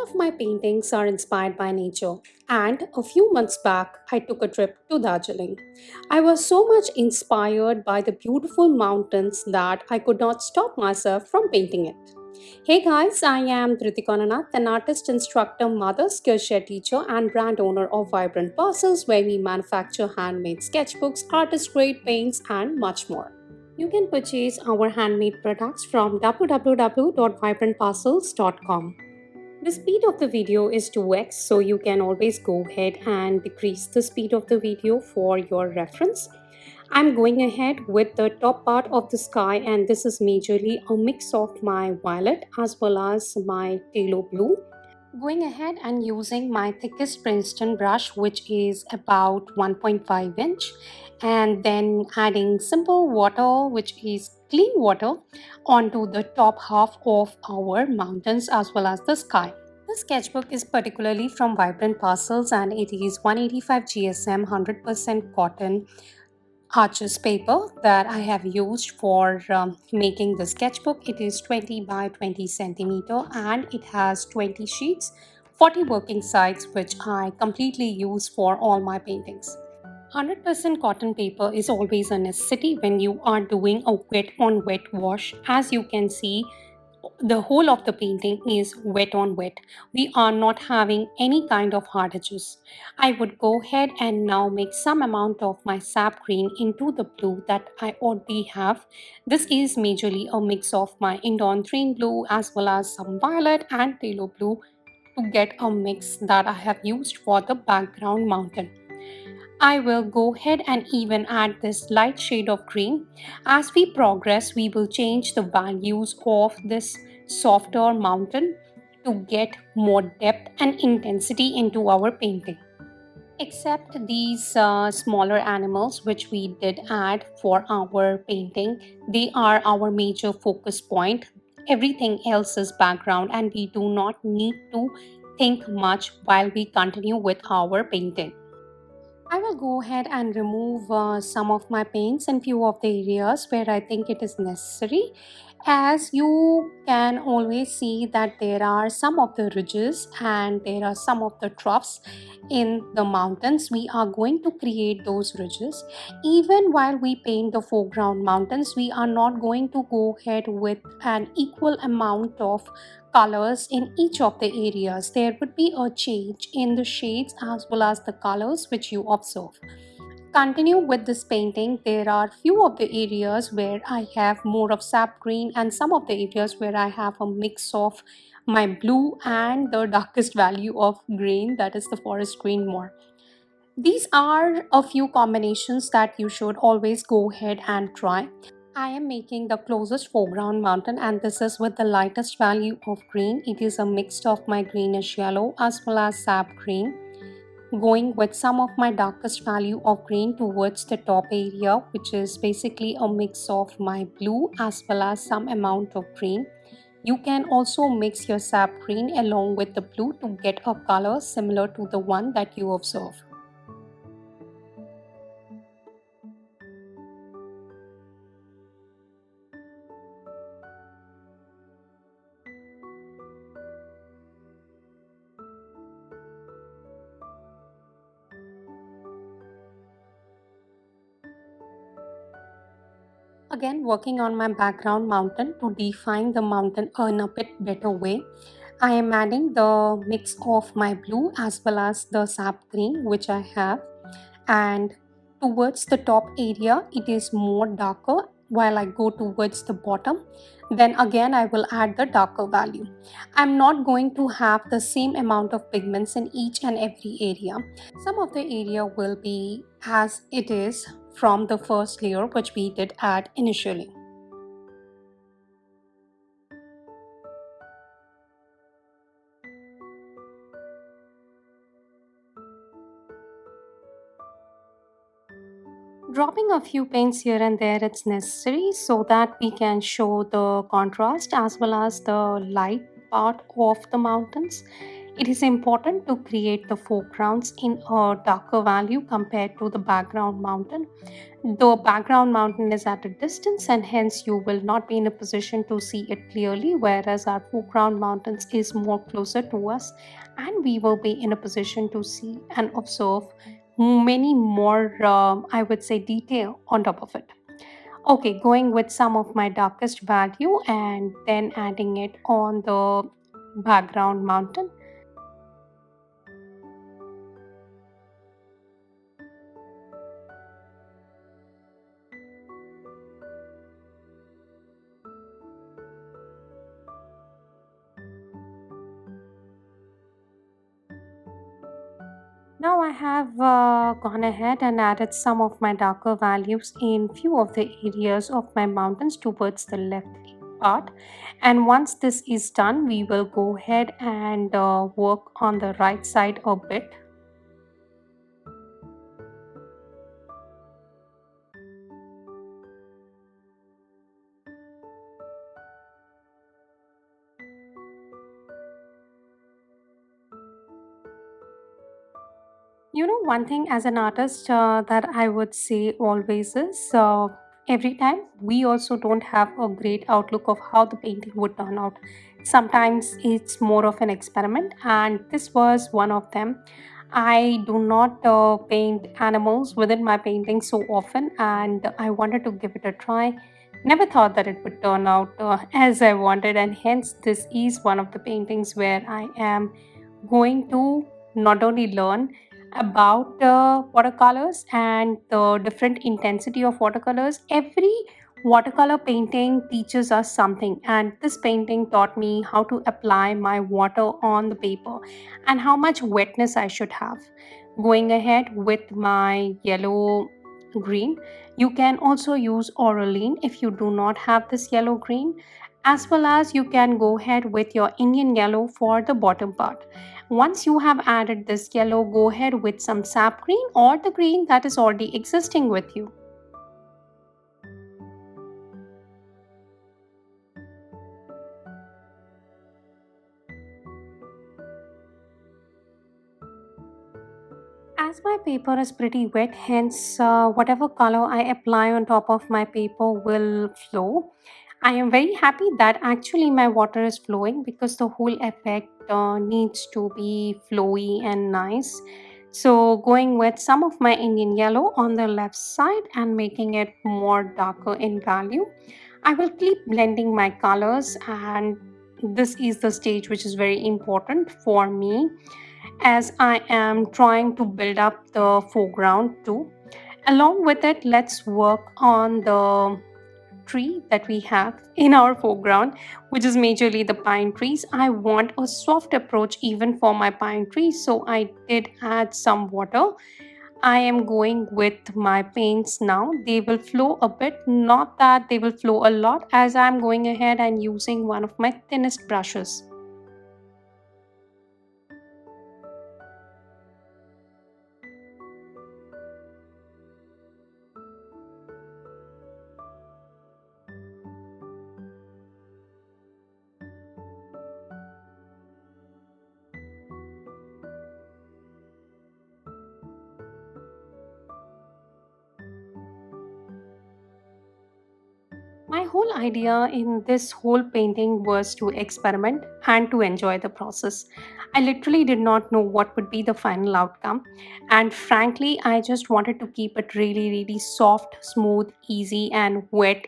All of my paintings are inspired by nature, and a few months back, I took a trip to Darjeeling. I was so much inspired by the beautiful mountains that I could not stop myself from painting it. Hey guys, I am Dhritika, an artist, instructor, mother, Skillshare teacher, and brand owner of Vibrant Parcels, where we manufacture handmade sketchbooks, artist grade paints, and much more. You can purchase our handmade products from www.vibrantparcels.com. The speed of the video is 2x, so you can always go ahead and decrease the speed of the video for your reference. I'm going ahead with the top part of the sky, and this is majorly a mix of my violet as well as my phthalo blue. Going ahead and using my thickest Princeton brush, which is about 1.5 inch, and then adding simple water, which is clean water, onto the top half of our mountains as well as the sky. The sketchbook is particularly from Vibrant Parcels, and it is 185 GSM 100% cotton arches paper that I have used for making the sketchbook. It is 20 by 20 centimeter and it has 20 sheets, 40 working sides, which I completely use for all my paintings. 100% cotton paper is always a necessity when you are doing a wet on wet wash. As you can see, the whole of the painting is wet on wet. We are not having any kind of hard edges. I would go ahead and now make some amount of my sap green into the blue that I already have. This is majorly a mix of my Indonesian blue as well as some violet and phthalo blue to get a mix that I have used for the background mountain. I will go ahead and even add this light shade of green. As we progress, we will change the values of this softer mountain to get more depth and intensity into our painting. Except these smaller animals which we did add for our painting, they are our major focus point. Everything else is background and we do not need to think much while we continue with our painting. I will go ahead and remove some of my paints in few of the areas where I think it is necessary. As you can always see that there are some of the ridges and there are some of the troughs in the mountains. We are going to create those ridges. Even while we paint the foreground mountains, we are not going to go ahead with an equal amount of colors in each of the areas. There would be a change in the shades as well as the colors which you observe. Continue with this painting. There are few of the areas where I have more of sap green and some of the areas where I have a mix of my blue and the darkest value of green, that is the forest green more. These are a few combinations that you should always go ahead and try. I am making the closest foreground mountain, and this is with the lightest value of green. It is a mix of my greenish yellow as well as sap green. Going with some of my darkest value of green towards the top area, which is basically a mix of my blue as well as some amount of green. You can also mix your sap green along with the blue to get a color similar to the one that you observe. Again, working on my background mountain to define the mountain in a bit better way. I am adding the mix of my blue as well as the sap green which I have, and towards the top area it is more darker while I go towards the bottom. Then again I will add the darker value. I'm not going to have the same amount of pigments in each and every area. Some of the area will be as it is from the first layer which we did add initially. Dropping a few paints here and there, it's necessary so that we can show the contrast as well as the light part of the mountains. It is important to create the foregrounds in a darker value compared to the background mountain. The background mountain is at a distance and hence you will not be in a position to see it clearly, whereas our foreground mountains is more closer to us and we will be in a position to see and observe many more, I would say, detail on top of it. Okay, going with some of my darkest value and then adding it on the background mountain. Now I have gone ahead and added some of my darker values in few of the areas of my mountains towards the left part. And once this is done, we will go ahead and work on the right side a bit. You know, one thing as an artist that I would say always is every time we also don't have a great outlook of how the painting would turn out. Sometimes it's more of an experiment, and this was one of them. I do not paint animals within my painting so often, and I wanted to give it a try. Never thought that it would turn out as I wanted, and hence, this is one of the paintings where I am going to not only learn about watercolors and the different intensity of watercolors. Every watercolor painting teaches us something, and this painting taught me how to apply my water on the paper and how much wetness I should have. Going ahead with my yellow green, you can also use Aureline if you do not have this yellow green, as well as you can go ahead with your Indian yellow for the bottom part. Once you have added this yellow, go ahead with some sap green or the green that is already existing with you. As my paper is pretty wet, hence whatever color I apply on top of my paper will flow. I am very happy that actually my water is flowing because the whole effect needs to be flowy and nice. So going with some of my Indian yellow on the left side and making it more darker in value. I will keep blending my colors, and this is the stage which is very important for me as I am trying to build up the foreground too. Along with it, let's work on the tree that we have in our foreground, which is majorly the pine trees. I want a soft approach even for my pine trees, so I did add some water. I am going with my paints now. They will flow a bit, not that they will flow a lot, as I'm going ahead and using one of my thinnest brushes. My whole idea in this whole painting was to experiment and to enjoy the process. I literally did not know what would be the final outcome, and frankly, I just wanted to keep it really, really soft, smooth, easy, and wet.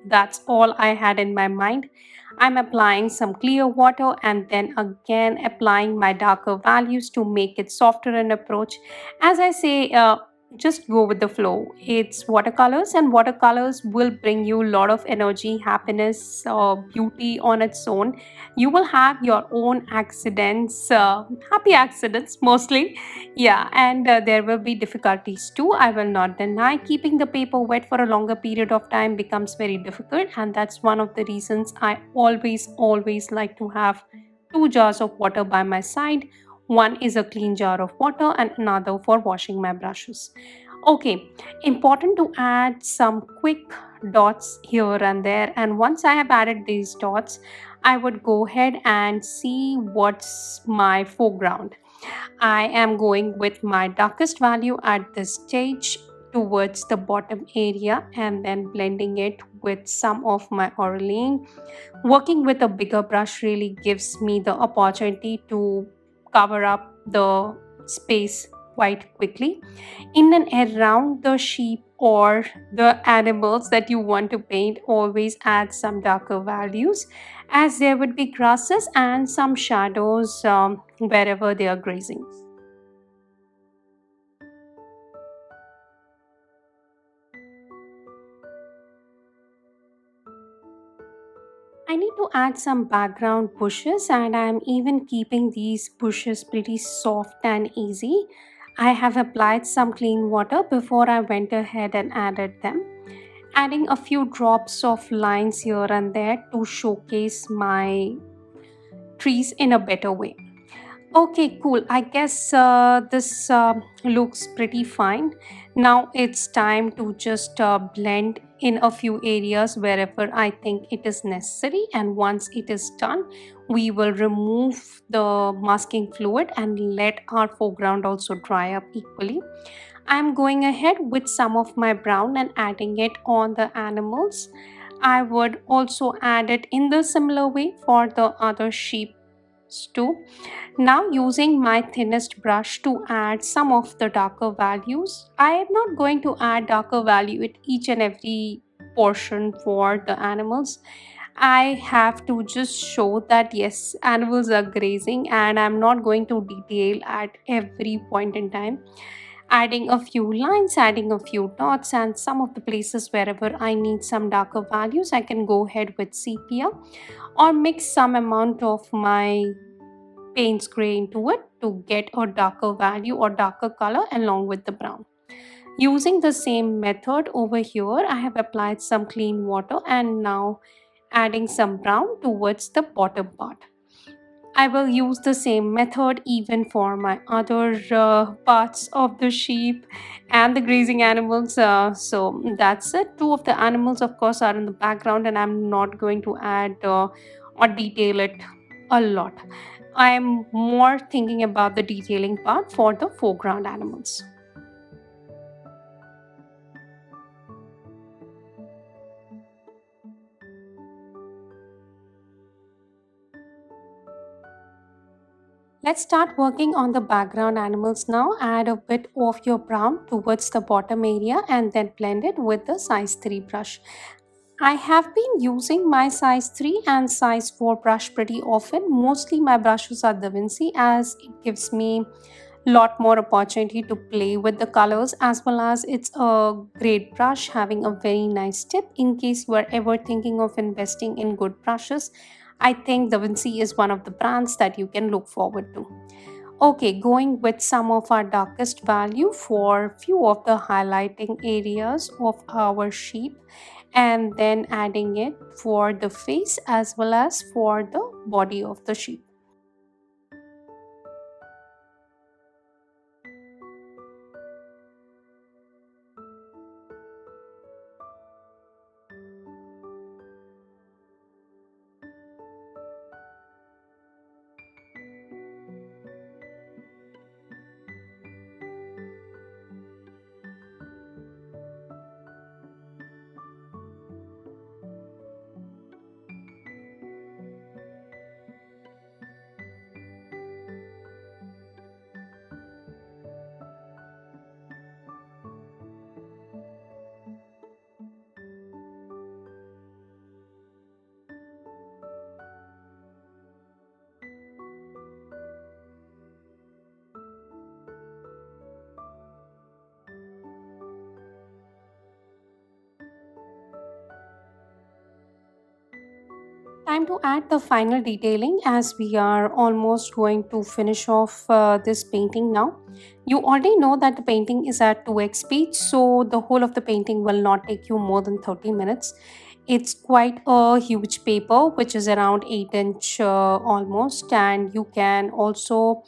That's all I had in my mind. I'm applying some clear water and then again applying my darker values to make it softer in approach. As I say, just go with the flow. It's watercolors, and watercolors will bring you a lot of energy, happiness, beauty on its own. You will have your own accidents, happy accidents mostly. Yeah, and there will be difficulties too. I will not deny keeping the paper wet for a longer period of time becomes very difficult, and that's one of the reasons I always like to have two jars of water by my side. One is a clean jar of water, and another for washing my brushes. Okay, important to add some quick dots here and there. And once I have added these dots, I would go ahead and see what's my foreground. I am going with my darkest value at this stage towards the bottom area and then blending it with some of my Orlean. Working with a bigger brush really gives me the opportunity to cover up the space quite quickly. In and around the sheep or the animals that you want to paint, always add some darker values, as there would be grasses and some shadows wherever they are grazing. I need to add some background bushes, and I'm even keeping these bushes pretty soft and easy. I have applied some clean water before I went ahead and added them, adding a few drops of lines here and there to showcase my trees in a better way. Okay, cool. I guess this looks pretty fine. Now it's time to just blend in a few areas wherever I think it is necessary. And once it is done, we will remove the masking fluid and let our foreground also dry up equally. I'm going ahead with some of my brown and adding it on the animals. I would also add it in the similar way for the other sheep too. Now using my thinnest brush to add some of the darker values. I am not going to add darker value at each and every portion for the animals. I have to just show that yes, animals are grazing, and I'm not going to detail at every point in time. Adding a few lines, adding a few dots, and some of the places wherever I need some darker values, I can go ahead with sepia or mix some amount of my paints gray into it to get a darker value or darker color along with the brown. Using the same method over here, I have applied some clean water and now adding some brown towards the bottom part. I will use the same method even for my other parts of the sheep and the grazing animals. So that's it. Two of the animals, of course, are in the background, and I'm not going to add or detail it a lot. I am more thinking about the detailing part for the foreground animals. Let's start working on the background animals now. Add a bit of your brown towards the bottom area and then blend it with the size 3 brush. I have been using my size 3 and size 4 brush pretty often. Mostly my brushes are the Vinci, as it gives me lot more opportunity to play with the colors, as well as it's a great brush having a very nice tip in case you are ever thinking of investing in good brushes. I think the Vinci is one of the brands that you can look forward to. Okay, going with some of our darkest value for few of the highlighting areas of our sheep, and then adding it for the face as well as for the body of the sheep. Time to add the final detailing, as we are almost going to finish off this painting now. You already know that the painting is at 2x speed, so the whole of the painting will not take you more than 30 minutes. It's quite a huge paper, which is around 8 inch almost, and you can also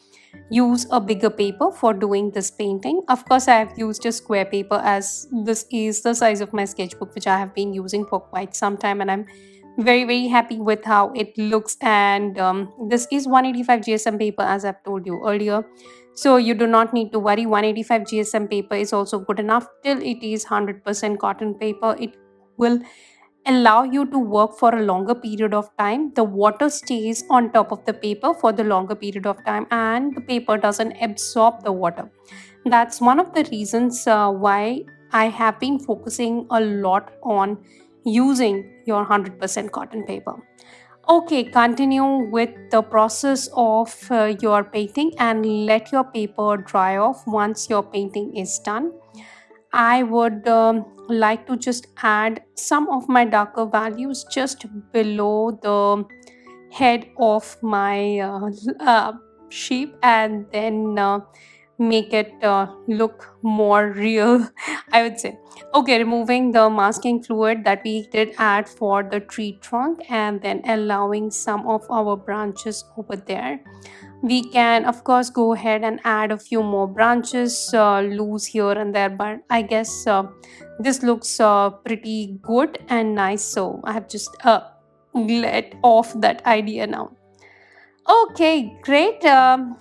use a bigger paper for doing this painting. Of course, I have used a square paper, as this is the size of my sketchbook, which I have been using for quite some time, and I'm Very happy with how it looks, and this is 185 gsm paper, as I've told you earlier, so you do not need to worry. 185 gsm paper is also good enough till it is 100% cotton paper. It will allow you to work for a longer period of time. The water stays on top of the paper for the longer period of time, and the paper doesn't absorb the water. That's one of the reasons why I have been focusing a lot on using your 100% cotton paper. Okay, continue with the process of your painting and let your paper dry off. Once your painting is done, I would like to just add some of my darker values just below the head of my sheep, and then make it look more real, I would say. Okay, removing the masking fluid that we did add for the tree trunk, and then allowing some of our branches over there. We can of course go ahead and add a few more branches loose here and there, but I guess this looks pretty good and nice, so I have just let off that idea now. Okay, great.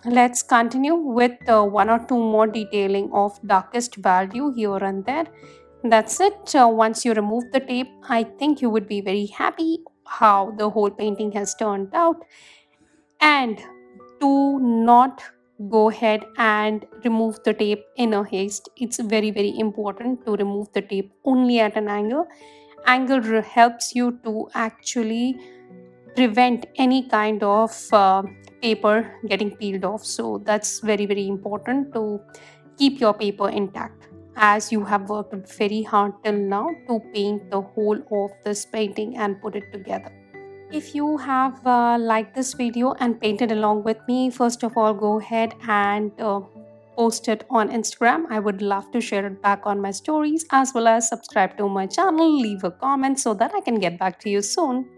Let's continue with one or two more detailing of darkest value here and there. That's it. Once you remove the tape, I think you would be very happy how the whole painting has turned out. And do not go ahead and remove the tape in a haste. It's very important to remove the tape only at an angle. Helps you to actually prevent any kind of paper getting peeled off, so that's very important to keep your paper intact, as you have worked very hard till now to paint the whole of this painting and put it together. If you have liked this video and painted along with me, first of all, go ahead and post it on Instagram. I would love to share it back on my stories, as well as subscribe to my channel, leave a comment so that I can get back to you soon.